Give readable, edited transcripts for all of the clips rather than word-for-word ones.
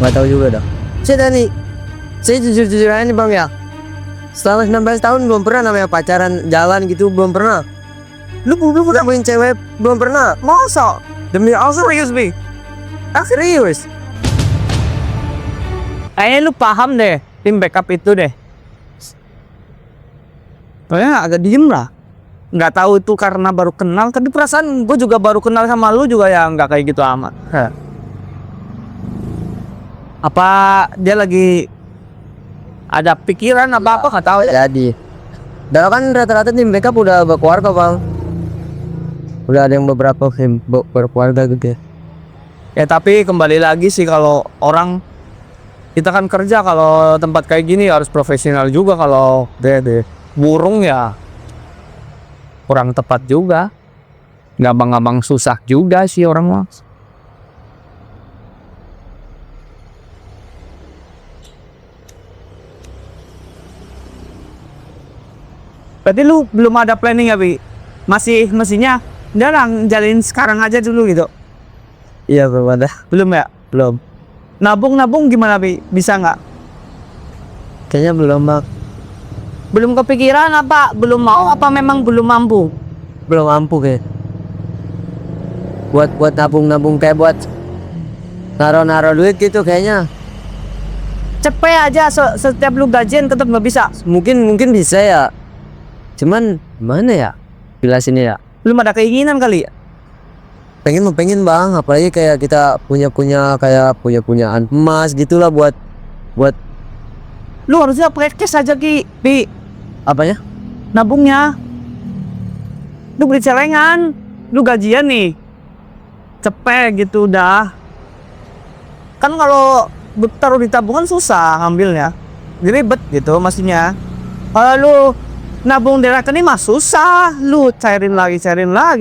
Nggak tahu juga dah. Saya jujur-jujur aja nih bang ya. Selama 19 tahun belum pernah namanya pacaran jalan gitu, belum pernah. Lu pernah main cewek belum pernah? Masa? Demi Allah serius bi? Serius? Kayaknya lu paham deh tim backup itu deh. Kayaknya agak diem lah. Nggak tahu itu karena baru kenal, tapi perasaan gue juga baru kenal sama lu juga ya nggak kayak gitu amat. Apa dia lagi ada pikiran apa nggak tahu ya. Jadi, dah kan rata-rata tim backup udah berkeluarga bang. Udah ada yang beberapa berkeluarga gitu ya. Ya tapi kembali lagi sih kalau orang kita kan kerja, kalau tempat kayak gini harus profesional juga. Kalau deh burung ya kurang tepat juga. Gampang-gampang susah juga sih orang mah. Berarti lu belum ada planning ya Bi? Mestinya udah lah jalin sekarang aja dulu gitu. Iya belum ada. Belum ya? Belum. Nabung gimana Bi? Bisa nggak? Kayaknya belum bang. Belum kepikiran apa? Belum mau apa memang belum mampu? Belum mampu kayak. Buat nabung kayak buat naro duit gitu kayaknya. Cepet aja setiap lu gajian tetap nggak bisa. Mungkin bisa ya. Cuman gimana ya? Jelasinnya ya. Belum ada keinginan kali ya? Pengen bang, apalagi kayak kita punyaan emas gitulah buat Lu harusnya pakai cash aja Bi. apanya? Nabungnya. Lu beli celengan. Lu gajian nih. Cepet gitu udah. Kan kalau taruh di tabungan susah ngambilnya. Jadi ribet gitu maksudnya. Kalau lu nabung di rekening mah susah. Lu cairin lagi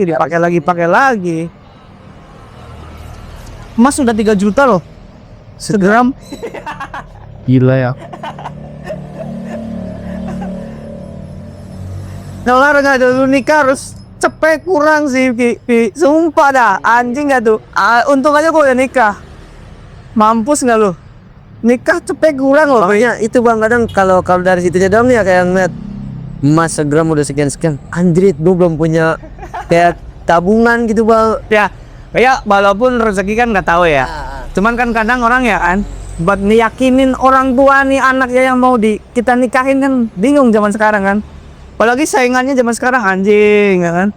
dipakai lagi. Emas sudah 3 juta loh segram. Gila ya. Kalau nggak dulu nikah harus cepet kurang sih Bi. Sumpah dah anjing gak tuh. Untung aja gua udah nikah. Mampus nggak lu? Nikah cepet kurang loh. Makanya itu bang, kadang kalau dari situnya doang nih ya, kayak ngeliat emas segram udah sekian. Anjrit, gue belum punya kayak tabungan gitu bang. Ya kayak walaupun rezeki kan nggak tahu ya. Cuman kan kadang orang ya kan buat ngeyakinin orang tua nih anaknya yang mau kita nikahin kan bingung zaman sekarang kan. Apalagi saingannya zaman sekarang anjing ya kan.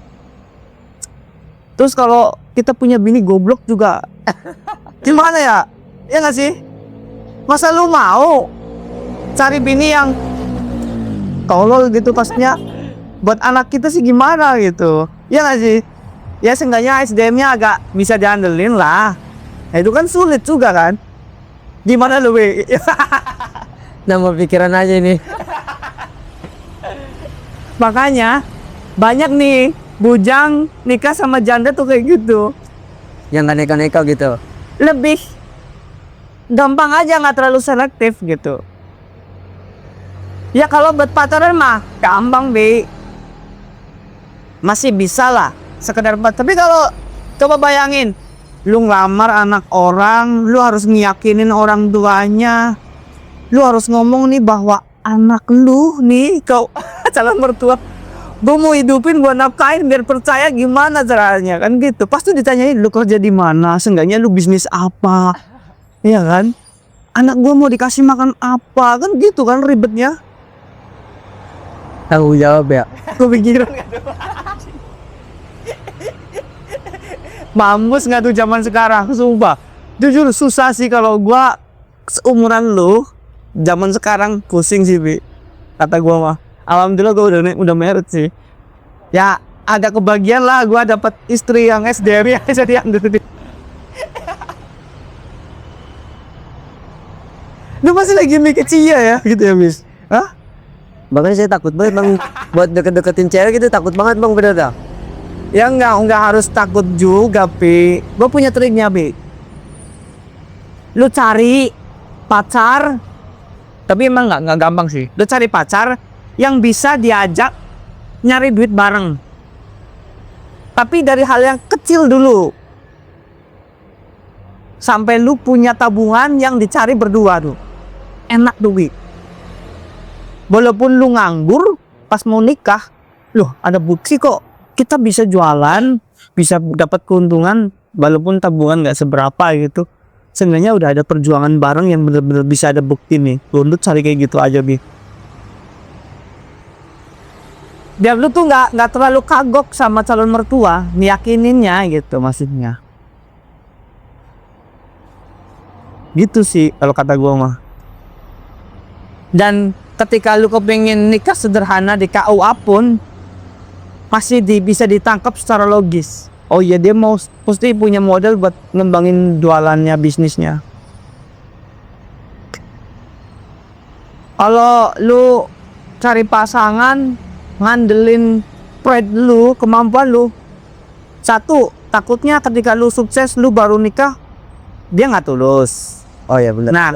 Terus kalau kita punya bini goblok juga gimana ya? Ya nggak sih? Masa lu mau cari bini yang tolol gitu pastinya? Buat anak kita sih gimana gitu? Ya nggak sih? Ya seenggaknya SDM-nya agak bisa diandelin lah. Nah, itu kan sulit juga kan? Gimana lu Bi? Nama pikiran aja ini. Makanya banyak nih bujang nikah sama janda tuh kayak gitu. Yang gak neka-neka gitu. Lebih gampang aja, nggak terlalu selektif gitu. Ya kalau buat pacaran mah gampang Bi. Masih bisa lah sekedar tapi kalau coba bayangin lu ngelamar anak orang, lu harus ngiyakinin orang tuanya, lu harus ngomong nih bahwa anak lu nih kau calon mertua gue mau hidupin, gue nafkahin biar percaya, gimana caranya kan gitu. Pasti ditanyain lu kerja di mana, seenggaknya lu bisnis apa, iya kan, anak gue mau dikasih makan apa, kan gitu kan ribetnya. Tanggung jawab ya. Kepikiran gak tuh? Mampus nggak tuh zaman sekarang, sumpah. Jujur susah sih kalau gua seumuran lu. Zaman sekarang pusing sih Bi. Kata gua mah. Alhamdulillah gua udah married sih. Ya ada kebagian lah gua dapat istri yang SDM ya jadi yang dulu. Lu masih lagi mikir cia ya gitu ya Bis? Hah? Makanya saya takut banget bang buat deket-deketin cewek gitu, takut banget bang, bener dah. Ya enggak harus takut juga Pi. Gue punya triknya Pi. Lu cari pacar, tapi emang nggak gampang sih. Lu cari pacar yang bisa diajak nyari duit bareng, tapi dari hal yang kecil dulu. sampai lu punya tabungan yang dicari berdua tuh. Enak tuh, Wi. Walaupun lu nganggur pas mau nikah, loh ada bukti kok kita bisa jualan, bisa dapat keuntungan walaupun tabungan nggak seberapa gitu. Seenggaknya udah ada perjuangan bareng yang bener-bener bisa ada bukti nih. Lu cari kayak gitu aja, Bi. Biar lu tuh nggak terlalu kagok sama calon mertua, nyakininnya gitu maksudnya. Gitu sih kalau kata gua mah. Dan ketika lu kepengen nikah sederhana di KUA pun masih bisa ditangkap secara logis. Oh iya, dia mau pasti punya modal buat ngembangin jualannya, bisnisnya. Kalau lu cari pasangan ngandelin pride lu, kemampuan lu, satu, takutnya ketika lu sukses lu baru nikah dia nggak tulus. Oh ya benar. Nah,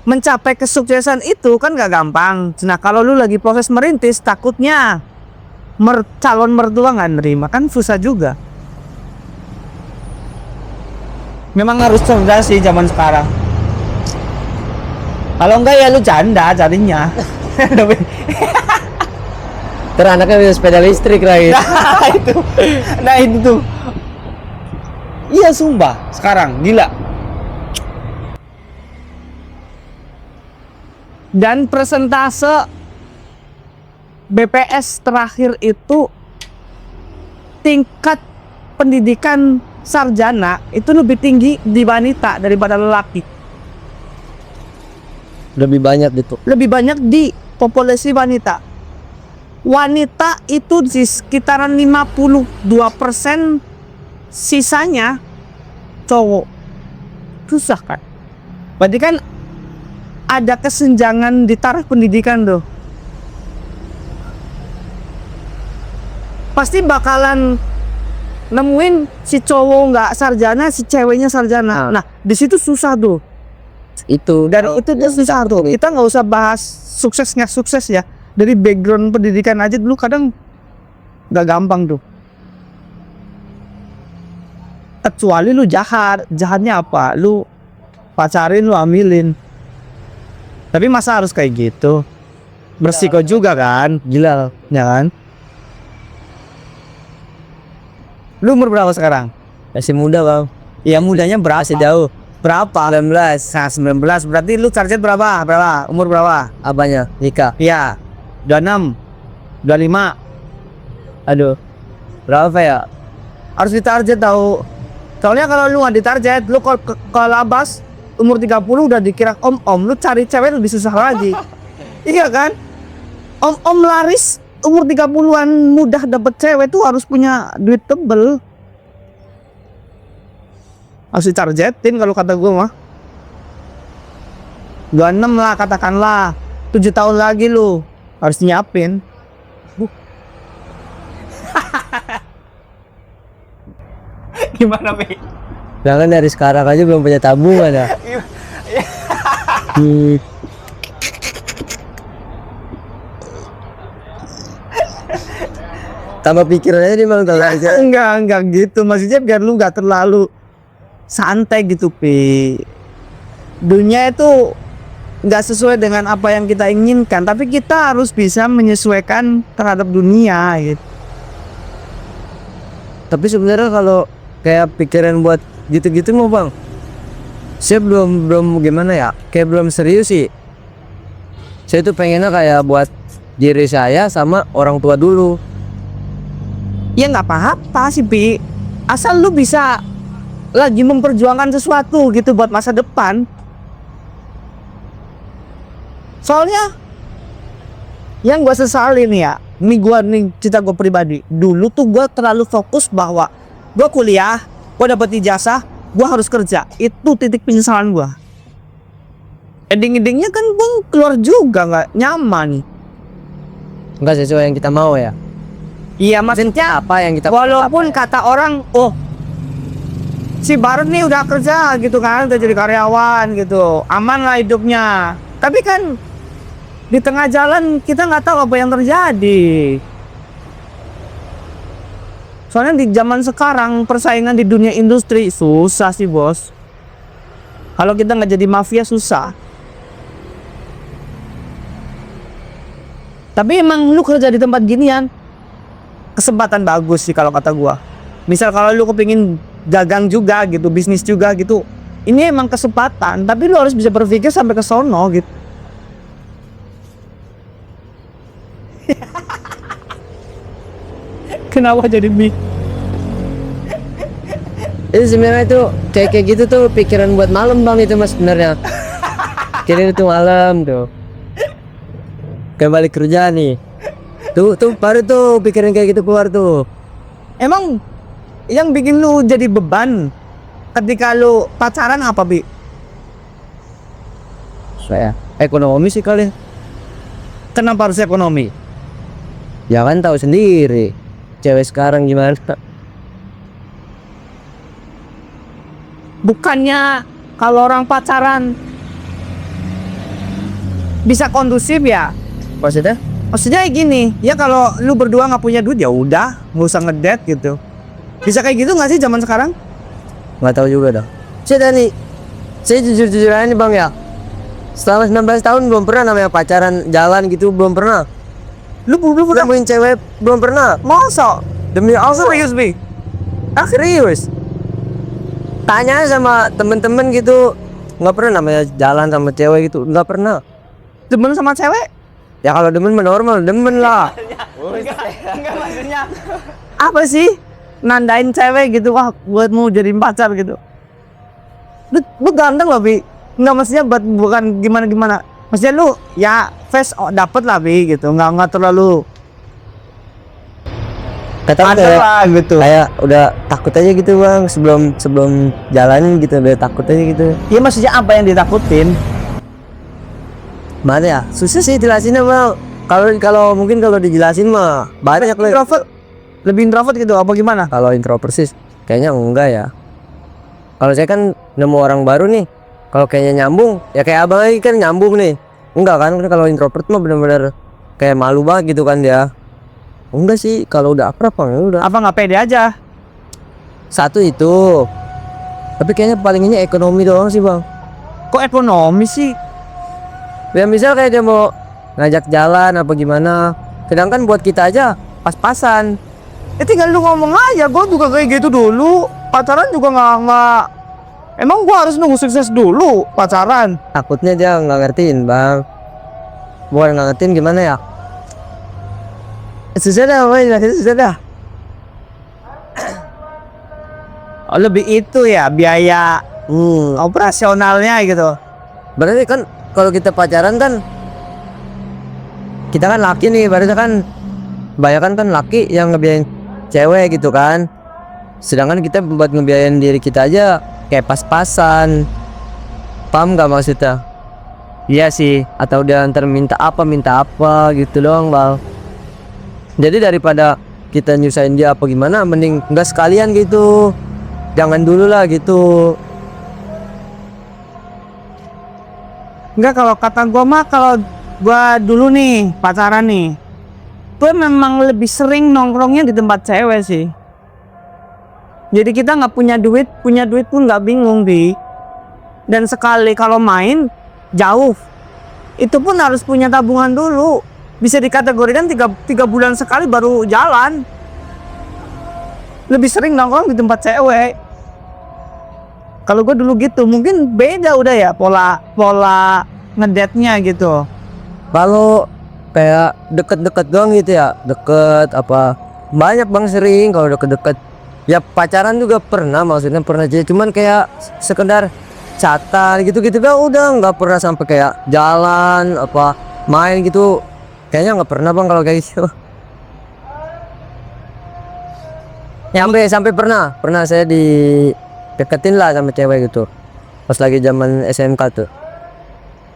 mencapai kesuksesan itu kan gak gampang. Nah, kalau lu lagi proses merintis, takutnya calon mertua nggak nerima, kan susah juga. Memang harus cerdas sih zaman sekarang. Kalau enggak ya lu janda carinya. Terus anaknya bisa sepeda listrik lagi. Nah itu tuh. Iya sumpah, sekarang gila. Dan persentase BPS terakhir itu tingkat pendidikan sarjana itu lebih tinggi di wanita daripada lelaki. Lebih banyak gitu. Lebih banyak di populasi wanita. Wanita itu di sekitaran 52%, sisanya cowok. Susah kan? Berarti kan ada kesenjangan di taraf pendidikan tuh. Pasti bakalan nemuin si cowok nggak sarjana, si ceweknya sarjana. Nah, di situ susah tuh. Itu Dan itu tuh susah tuh. Kita nggak usah bahas sukses nggak sukses ya. Dari background pendidikan aja dulu kadang nggak gampang tuh. Kecuali lu jahat. Jahatnya apa? Lu pacarin, lu ambilin. Tapi masa harus kayak gitu? Bersiko juga kan? gila. Ya kan? Lu umur berapa sekarang? Masih muda, Bang. Ya mudanya berapa? Masih jauh. Berapa? 19. Nah 19 berarti lu target berapa? Berapa? Umur berapa? Apanya? Nikah. Iya 26 25. Aduh. Berapa ya? Harus ditarget tahu. Soalnya kalau lu nggak ditarget, lu kalau labas umur 30 udah dikira om-om, lu cari cewek lebih susah lagi. Iya kan? Om-om laris umur 30-an mudah dapet cewek tuh harus punya duit tebel. Harus ditargetin kalau kata gue mah. 26 lah katakanlah. 7 tahun lagi lu harus nyiapin. Gimana, Pi? Jangan dari sekarang aja belum punya tabungan ya. Tambah pikiran aja nih Bang, tahu aja. Enggak gitu. Maksudnya biar lu gak terlalu santai gitu, Pi. Dunia itu nggak sesuai dengan apa yang kita inginkan, tapi kita harus bisa menyesuaikan terhadap dunia gitu. Tapi sebenarnya kalau kayak pikiran buat gitu-gitu mau Bang, saya belum gimana ya, kayak belum serius sih. Saya tuh pengennya kayak buat diri saya sama orang tua dulu. Ya nggak apa-apa sih, Pi. Asal lu bisa lagi memperjuangkan sesuatu gitu buat masa depan. Soalnya yang gue sesalin ya, nih cerita gue pribadi. Dulu tuh gue terlalu fokus bahwa gue kuliah, gue dapet ijazah, gue harus kerja. Itu titik penyesalan gue. Ending-endingnya kan gue keluar juga nggak nyaman. Nggak sesuai yang kita mau ya. Iya maksudnya Apa yang kita walaupun kata orang, oh si Baron nih udah kerja gitu kan, udah jadi karyawan gitu, aman lah hidupnya. Tapi kan di tengah jalan kita nggak tahu apa yang terjadi. Soalnya di zaman sekarang persaingan di dunia industri susah sih bos. Kalau kita nggak jadi mafia susah. Tapi emang lu kerja di tempat ginian kesempatan bagus sih kalau kata gua. Misal kalau lu kepingin dagang juga gitu, bisnis juga gitu, ini emang kesempatan. Tapi lu harus bisa berpikir sampai ke sono gitu. Kenapa jadi mie? Itu sebenarnya itu kayak gitu tuh pikiran buat malam bang itu mas sebenarnya. Kira itu malam tuh. Kayak balik kerja nih. Tuh baru tuh pikiran kayak gitu keluar tuh. Emang yang bikin lu jadi beban ketika lu pacaran apa, Bi? Saya ekonomi sih kali. Kenapa harus ekonomi? Ya kan tahu sendiri. Cewek sekarang gimana? Bukannya kalau orang pacaran bisa kondusif ya? Maksudnya? Maksudnya gini, ya kalau lu berdua nggak punya duit ya udah, nggak usah ngedate gitu. Bisa kayak gitu nggak sih zaman sekarang? Nggak tahu juga dah. Saya jujur aja nih bang ya. Selama 19 tahun belum pernah namanya pacaran jalan gitu belum pernah. Lu nemuin cewek belum pernah. Masa? Demi Allah. Serius, Bi? Serius. Tanya sama temen-temen gitu, nggak pernah namanya jalan sama cewek gitu, nggak pernah. Demen sama cewek? Ya kalau demen mah normal, demen lah. Enggak maksudnya apa sih? Nandain cewek gitu, wah buat mau jadi pacar gitu. Lu ganteng loh, Bi. Enggak maksudnya bukan gimana-gimana. Maksudnya lu ya face dapet lah, Bi gitu. Enggak terlalu Kata ada lah gitu. Kayak udah takut aja gitu bang sebelum jalanin gitu udah takut aja gitu. Ya maksudnya apa yang ditakutin? Mana ya? Susah sih jelasinnya bang. Kalau mungkin kalau dijelasin mah banyak lah. Lebih introvert gitu apa gimana? Kalau introvert sih kayaknya enggak ya. Kalau saya kan nemu orang baru nih. Kalau kayaknya nyambung, ya kayak abang lagi kan nyambung nih. Enggak kan? Kalau introvert mah bener-bener kayak malu banget gitu kan dia. Enggak sih, kalau udah akrab ya udah. Apa nggak pede aja? Satu itu. Tapi kayaknya paling ini ekonomi doang sih bang. Kok ekonomi sih? Ya misal kayak dia mau ngajak jalan apa gimana. Sedangkan buat kita aja pas-pasan. Ya tinggal lu ngomong aja, gue juga kayak gitu dulu. Pacaran juga nggak. Emang gua harus nunggu sukses dulu pacaran? Takutnya dia nggak ngertiin bang. Bukan nggak ngertiin gimana ya? Susah dah, susah dah. Oh, lebih itu ya biaya operasionalnya gitu. Berarti kan kalau kita pacaran kan kita kan laki nih, berarti kan kebanyakan kan laki yang ngebiayain cewek gitu kan. Sedangkan kita buat ngebiayain diri kita aja kayak pas-pasan. Paham gak maksudnya? Iya sih. Atau dia ntar minta apa gitu doang bang. Jadi daripada kita nyusahin dia apa gimana, mending nggak sekalian gitu. Jangan dulu lah gitu. Enggak, kalau kata gua mah kalau gua dulu nih pacaran nih, gue memang lebih sering nongkrongnya di tempat cewek sih. Jadi kita nggak punya duit pun nggak bingung Bi. Dan sekali kalau main jauh, itu pun harus punya tabungan dulu. Bisa dikategorikan 3 bulan sekali baru jalan. Lebih sering nongkrong di tempat cewek. Kalau gue dulu gitu, mungkin beda udah ya pola ngedate-nya gitu. Kalau kayak deket-deket doang gitu ya, deket apa banyak bang sering kalau deket-deket. Ya pacaran juga pernah, maksudnya pernah aja, cuman kayak sekedar chatan gitu-gitu kan udah nggak pernah sampai kayak jalan apa main gitu. Kayaknya nggak pernah bang kalau kayak gitu. Sampai pernah saya deketin lah sama cewek gitu. Pas lagi zaman SMK tuh.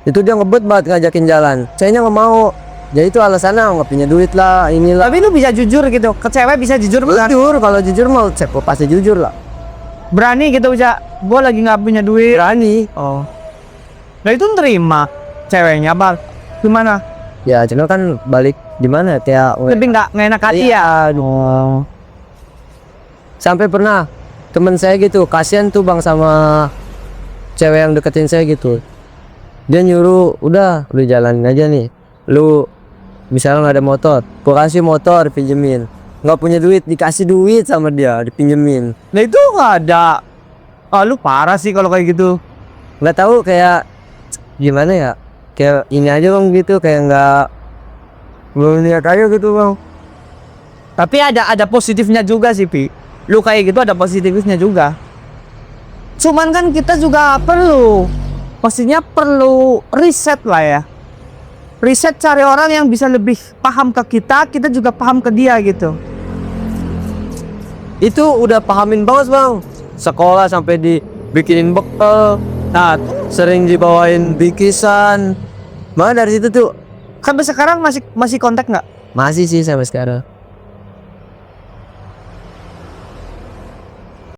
Itu dia ngebet banget ngajakin jalan. Sayanya nggak mau. Jadi itu alasannya nggak punya duit lah, inilah. Tapi lu bisa jujur gitu, ke cewek bisa jujur bukan? Jujur, kalau jujur mau cek pasti jujur lah. Berani gitu bisa, gue lagi nggak punya duit. Berani. Oh. Nah itu nerima ceweknya apa? Gimana? Ya channel kan balik di mana ya? Lebih nggak enak hati ya? Aduh. Sampai pernah temen saya gitu, kasihan tuh bang sama cewek yang deketin saya gitu. Dia nyuruh, udah jalanin aja nih. Lu misalnya nggak ada motor, gua kasih motor pinjemin. Nggak punya duit, dikasih duit sama dia, dipinjemin. Nah itu nggak ada. Ah lu parah sih kalau kayak gitu. Nggak tahu kayak gimana ya, kayak ini aja bang gitu, kayak nggak belum niat aja gitu bang. Tapi ada positifnya juga sih Pi. Lu kayak gitu ada positifnya juga. Cuman kan kita juga pastinya perlu riset lah ya. Riset cari orang yang bisa lebih paham ke kita juga paham ke dia gitu. Itu udah pahamin banget bang. Sekolah sampai dibikinin bekal, nah sering dibawain bikisan. Mana dari situ tuh Sampai sekarang masih kontak nggak? masih sih sampai sekarang.